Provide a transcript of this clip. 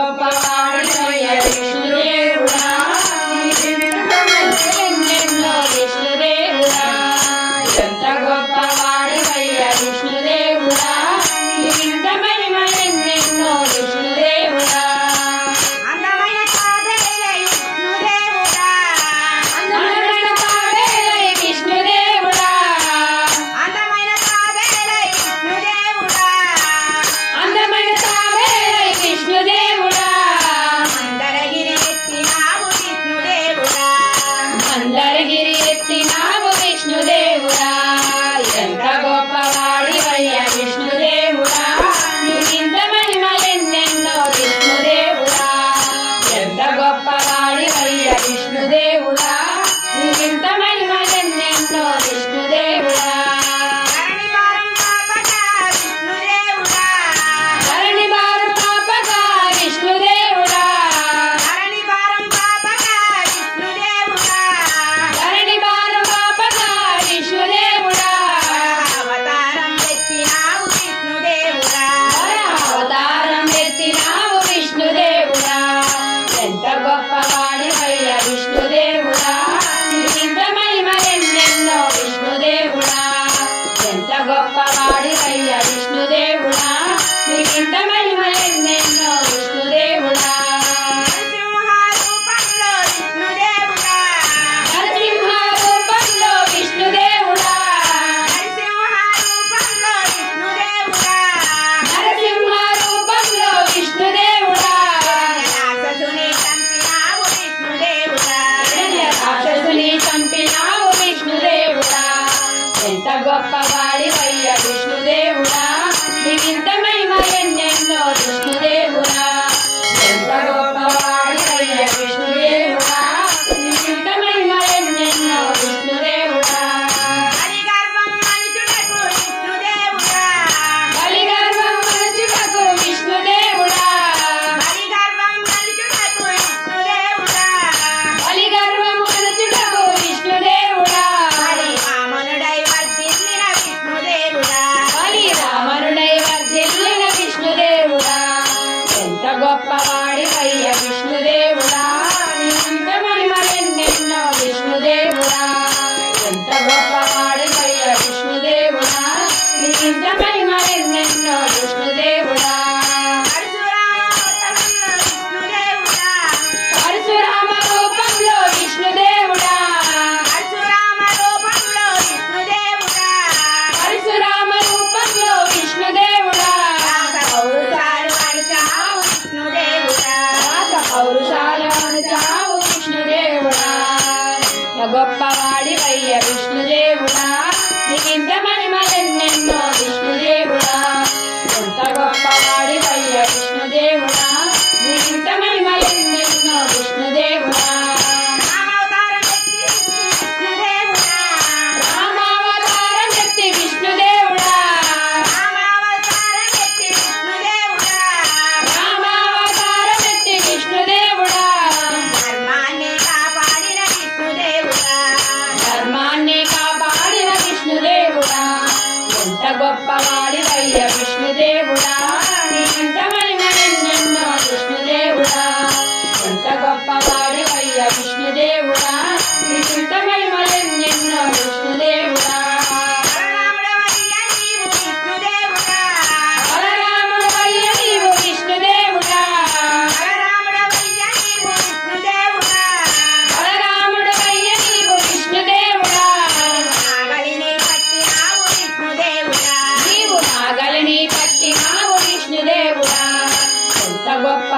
గొప్పవాడివయ్య విష్ణుదేవుడా ఎన్నెన్నో విష్ణుదేవుడా ఎంత గొప్పవాడివయ్య విష్ణుదేవుడా ఇంత మహిమ ఎన్నెన్నో విష్ణుదేవుడా అందమైన తాబేలై విష్ణుదేవుడా అందమైన తాబేలై విష్ణుదేవుడా అందమైన తాబేలై విష్ణుదేవుడా అందమైన తాబేలై విష్ణుదేవుడా మందరగిరి ఎత్తినావు విష్ణుదేవుడా మందరగిరి ఎత్తినావు విష్ణుదేవుడా ఎంత గొప్పవాడివయ్య విష్ణుదేవుడా ఇంత మహిమ ఎన్నెన్నో విష్ణుదేవుడా ఎంత గొప్పవాడివయ్య విష్ణుదేవుడా ఇంత మహిమ ఎన్నెన్నో విష్ణుదేవుడా ధరణి భారం పాపగా విష్ణుదేవుడా ధరణి భారం పాపగా విష్ణుదేవుడా ధరణి భారం పాపగా విష్ణుదేవుడా ధరణి భారం పాపగా విష్ణుదేవుడా అవతారం ఎత్తినావు విష్ణుదేవుడా అవతారం ఎత్తినావు విష్ణుదేవుడా ఎంత గొప్పవాడివయ్య విష్ణుదేవుడా ఇంత మహిమ ఎన్నెన్నో విష్ణుదేవుడా ఎంత గొప్పవాడివయ్య విష్ణుదేవుడా ఇంత మహిమ ఎన్నెన్నో విష్ణుదేవుడా నరసింహ రూపంలో విష్ణుదేవుడా నరసింహ రూపంలో విష్ణుదేవుడా నరసింహ రూపంలో విష్ణుదేవుడా నరసింహ రూపంలో విష్ణుదేవుడా రాక్షసుని చంపినావు విష్ణుదేవుడా రాక్షసుని చంపినావు విష్ణుదేవుడా ఎంత గొప్పవాడివయ్య విష్ణుదేవుడా ఇంత మహిమ ఎన్నెన్నో విష్ణుదేవుడా ఎంత గొప్పవాడివయ్య విష్ణుదేవుడా ఇంత మహిమ ఎన్నెన్నో విష్ణుదేవుడా హరిగర్వం మనుషులకు విష్ణుదేవుడా బలిగర్వం మనుషులకు విష్ణుదేవుడా హరిగర్వం మనుషులకు విష్ణుదేవుడా బలిగర్వం మనుషులకు విష్ణుదేవుడా హరి వామనుడై వర్ధిల్లిన విష్ణుదేవుడా బలి రామనుడై వర్ధిల్లిన విష్ణుదేవుడా ఎంత గొప్పవాడివయ్య విష్ణుదేవుడా ఇంత మహిమ ఎన్నెన్నో విష్ణుదేవుడా ఎంత గొప్పవాడివయ్య విష్ణుదేవుడా ఇంత మహిమ ఎన్నెన్నో విష్ణుదేవుడా పరశురామ రూపంలో విష్ణుదేవుడా పరశురామ రూపంలో విష్ణుదేవుడా పరశురామ రూపంలో విష్ణుదేవుడా పరశురామ రూపంలో విష్ణుదేవుడా రాత పౌరుషాలు చావు విష్ణుదేవుడా గొప్పవాడివయ్య విష్ణుదేవుడా ఇంత మహిమ ఎన్నెన్నో విష్ణుదేవుడా ఎంత గొప్పవాడివయ్య విష్ణుదేవుడా ఇంత మహిమ ఎన్నెన్నో విష్ణుదేవుడా రామావతారం ఎత్తి విష్ణుదేవుడా రామావతారం ఎత్తి విష్ణుదేవుడా రామావతారం ఎత్తి విష్ణుదేవుడా రామావతారం ఎత్తి విష్ణుదేవుడా ధర్మాన్ని కాపాడిన విష్ణుదేవుడా ధర్మాన్ని కాపాడిన విష్ణుదేవుడా ఎంత గొప్పవాడివయ్య విష్ణుదేవుడా ఇంత మహిమ ఎన్నెన్నో విష్ణుదేవుడా ఎంత గొప్పవాడివయ్య విష్ణుదేవుడా ఇంత మహిమ ఎన్నెన్నో విష్ణుదేవుడా బలరాముడవయ్య నీవు విష్ణుదేవుడా బలరాముడవయ్య నీవు విష్ణుదేవుడా బలరాముడవయ్య నీవు విష్ణుదేవుడా బలరాముడవయ్య నీవు విష్ణుదేవుడా నాగలిని పట్టినావు విష్ణుదేవుడా నీవు నాగలిని పట్టినావు విష్ణుదేవుడా ఎంత గొప్ప